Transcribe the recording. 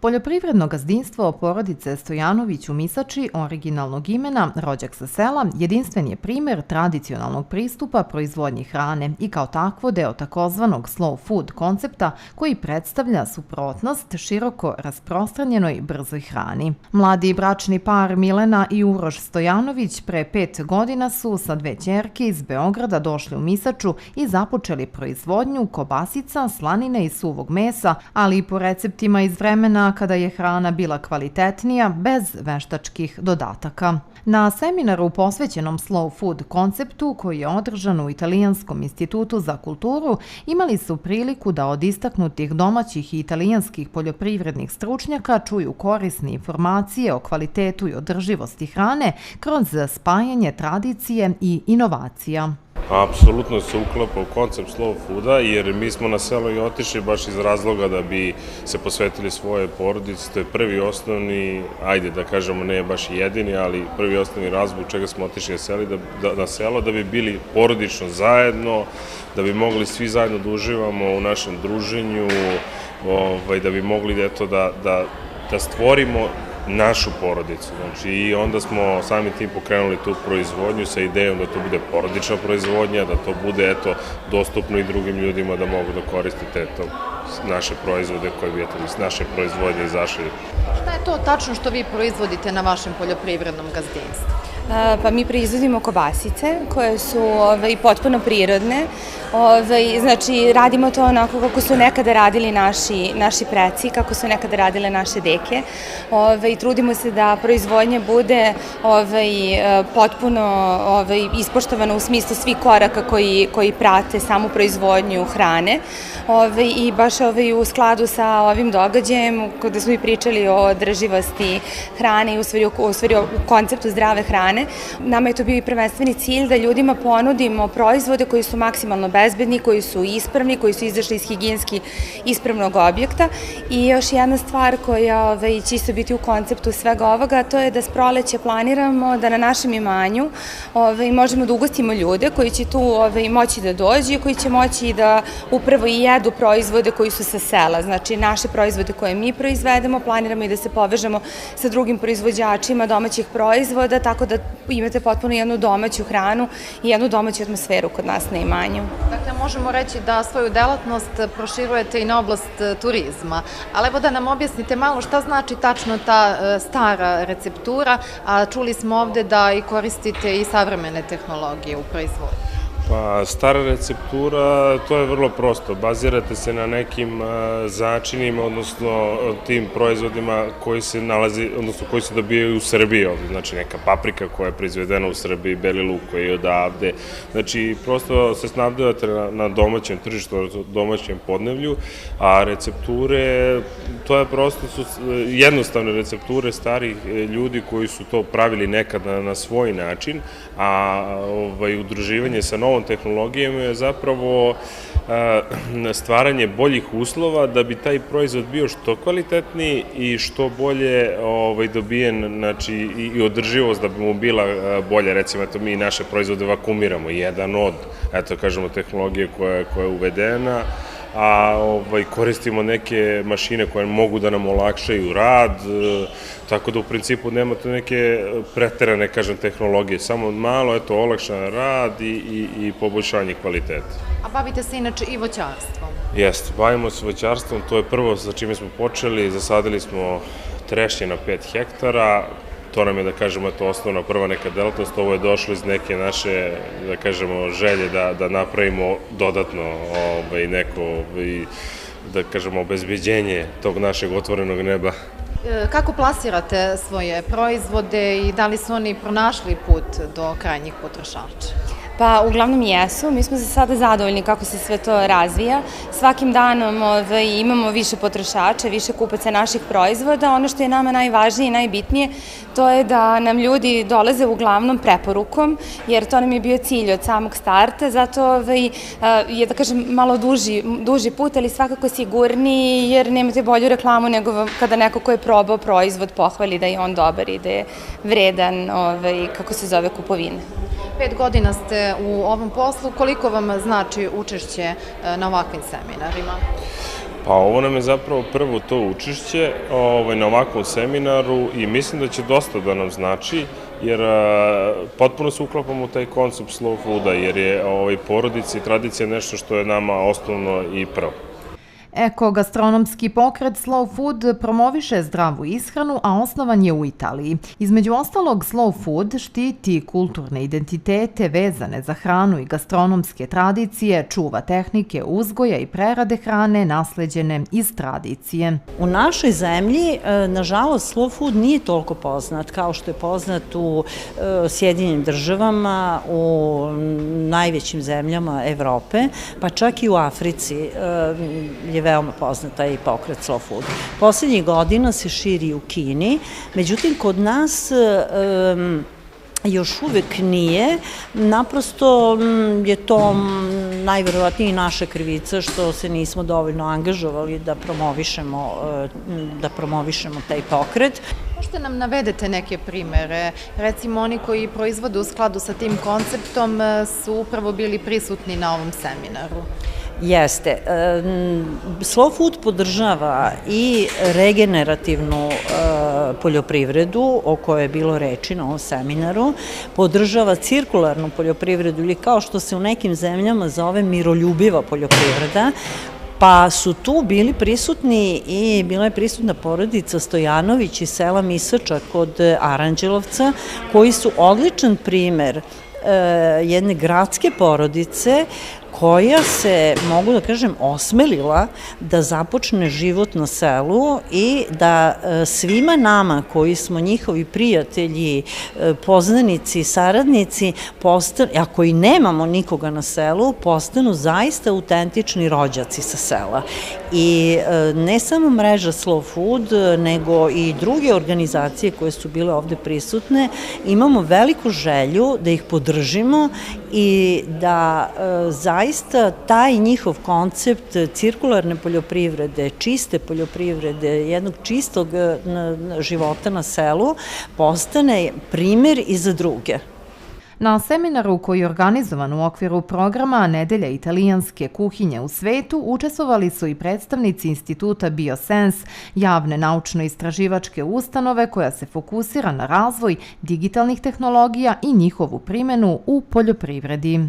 Poljoprivredno gazdinstvo porodice Stojanović u Misači, originalnog imena Rođak sa sela, jedinstven je primer tradicionalnog pristupa proizvodnji hrane i kao takvo deo takozvanog slow food koncepta koji predstavlja suprotnost široko rasprostranjenoj brzoj hrani. Mladi bračni par Milena i Uroš Stojanović pre 5 godina su sa 2 ćerke iz Beograda došli u Misaču i započeli proizvodnju kobasica, slanine i suvog mesa, ali i po receptima iz vremena kada je hrana bila kvalitetnija, bez veštačkih dodataka. Na seminaru posvećenom slow food konceptu, koji je održan u Italijanskom institutu za kulturu, imali su priliku da od istaknutih domaćih i italijanskih poljoprivrednih stručnjaka čuju korisne informacije o kvalitetu i održivosti hrane kroz spajanje tradicije i inovacija. Apsolutno se uklapa u koncept slow fooda, jer mi smo na selo i otišli baš iz razloga da bi se posvetili svoje porodice. To je prvi osnovni, ajde da kažemo ne baš jedini, ali prvi osnovni razlog u čega smo otišli na selo, da bi bili porodično zajedno, da bi mogli svi zajedno da uživamo u našem druženju, da bi mogli da stvorimo našu porodicu. I onda smo samim tim pokrenuli tu proizvodnju sa idejom da to bude porodična proizvodnja, da to bude dostupno i drugim ljudima da mogu da koriste naše proizvode koje bi iz naše proizvodnje izašli. Šta je to tačno što vi proizvodite na vašem poljoprivrednom gazdinstvu? Pa mi proizvodimo kobasice koje su potpuno prirodne. Znači, radimo to onako kako su nekada radili naši preci, kako su nekada radile naše deke. Trudimo se da proizvodnja bude potpuno ispoštovana u smislu svih koraka koji prate samu proizvodnju hrane. I baš u skladu sa ovim događajem, kada smo i pričali o održivosti hrane i u stvari o konceptu zdrave hrane, nama je to bio i prvenstveni cilj da ljudima ponudimo proizvode koji su maksimalno bezbedni, koji su ispravni, koji su izašli iz higijenski ispravnog objekta. I još jedna stvar koja će isto biti u konceptu svega ovoga, to je da s proleća planiramo da na našem imanju možemo da ugostimo ljude koji će tu moći da dođu i koji će moći da upravo i jedu proizvode koji su sa sela. Znači, naše proizvode koje mi proizvedemo, planiramo i da se povežemo sa drugim proizvođačima domaćih proizvoda, tako da imate potpuno jednu domaću hranu i jednu domaću atmosferu kod nas na imanju. Dakle, možemo reći da svoju delatnost proširujete i na oblast turizma, ali evo da nam objasnite malo šta znači tačno ta stara receptura, a čuli smo ovde da i koristite i savremene tehnologije u proizvodnji. Pa, stara receptura, to je vrlo prosto. Bazirate se na nekim začinima, odnosno tim proizvodima koji se nalazi, odnosno koji se dobijaju u Srbiji ovde. Znači, neka paprika koja je proizvedena u Srbiji, beli luk koji je odavde. Znači, prosto se snabdevate na domaćem tržištu, domaćem podneblju, a recepture, to je prosto su jednostavne recepture starih ljudi koji su to pravili nekada na svoj način, a udruživanje sa novom tehnologijama je zapravo stvaranje boljih uslova da bi taj proizvod bio što kvalitetniji i što bolje dobijen, znači i održivost da bi mu bila bolja. Recimo, mi naše proizvode vakumiramo, jedan od, kažemo, tehnologije koja je uvedena, a koristimo neke mašine koje mogu da nam olakšaju rad, tako da u principu nemate neke preterane, kažem, tehnologije, samo malo, olakšan rad i poboljšanje kvaliteta. A bavite se inače i voćarstvom? Jeste, bavimo se voćarstvom, to je prvo sa čime smo počeli, zasadili smo trešnje na 5 hektara, to nam je, da kažemo, osnovna prva neka delatnost, ovo je došlo iz neke naše, da kažemo, želje da napravimo dodatno neko, da kažemo, obezbeđenje tog našeg otvorenog neba. Kako plasirate svoje proizvode i da li su oni pronašli put do krajnjih potrošača? Pa, uglavnom jesu. Mi smo za sada zadovoljni kako se sve to razvija. Svakim danom imamo više potrošača, više kupaca naših proizvoda. Ono što je nama najvažnije i najbitnije, to je da nam ljudi dolaze uglavnom preporukom, jer to nam je bio cilj od samog starta. Zato je, da kažem, malo duži put, ali svakako sigurniji, jer nemate bolju reklamu nego kada neko ko je probao proizvod pohvali da je on dobar i da je vredan, kako se zove, kupovine. 5 godina ste u ovom poslu, koliko vam znači učešće na ovakvim seminarima? Pa ovo nam je zapravo prvo to učešće na ovakvom seminaru i mislim da će dosta da nam znači, jer potpuno se uklapamo u taj koncept slow fooda, jer je porodica i tradicija nešto što je nama osnovno i prvo. Eko-gastronomski pokret Slow Food promoviše zdravu ishranu, a osnovan je u Italiji. Između ostalog, Slow Food štiti kulturne identitete vezane za hranu i gastronomske tradicije, čuva tehnike uzgoja i prerade hrane nasleđene iz tradicije. U našoj zemlji, nažalost, Slow Food nije toliko poznat kao što je poznat u Sjedinjenim državama, u najvećim zemljama Evrope, pa čak i u Africi je veoma poznata i pokret Slow Food. Poslednjih godina se širi u Kini, međutim kod nas još uvek nije, naprosto je to najverovatnije naša krivica što se nismo dovoljno angažovali da promovišemo taj pokret. Možete nam navedete neke primere? Recimo, oni koji proizvode u skladu sa tim konceptom su upravo bili prisutni na ovom seminaru. Jeste. Slow Food podržava i regenerativnu poljoprivredu, o kojoj je bilo reči na ovom seminaru, podržava cirkularnu poljoprivredu ili kao što se u nekim zemljama zove miroljubiva poljoprivreda, pa su tu bili prisutni i bila je prisutna porodica Stojanović iz sela Misača kod Aranđelovca, koji su odličan primer jedne gradske porodice koja se, mogu da kažem, osmelila da započne život na selu i da svima nama koji smo njihovi prijatelji, poznanici, saradnici, a koji nemamo nikoga na selu, postanu zaista autentični rođaci sa sela. I ne samo mreža Slow Food, nego i druge organizacije koje su bile ovde prisutne, imamo veliku želju da ih podržimo i da zaista taj njihov koncept cirkularne poljoprivrede, čiste poljoprivrede, jednog čistog života na selu postane primer i za druge. Na seminaru koji je organizovan u okviru programa Nedelja italijanske kuhinje u svetu učestvovali su i predstavnici Instituta Biosens, javne naučno-istraživačke ustanove koja se fokusira na razvoj digitalnih tehnologija i njihovu primenu u poljoprivredi.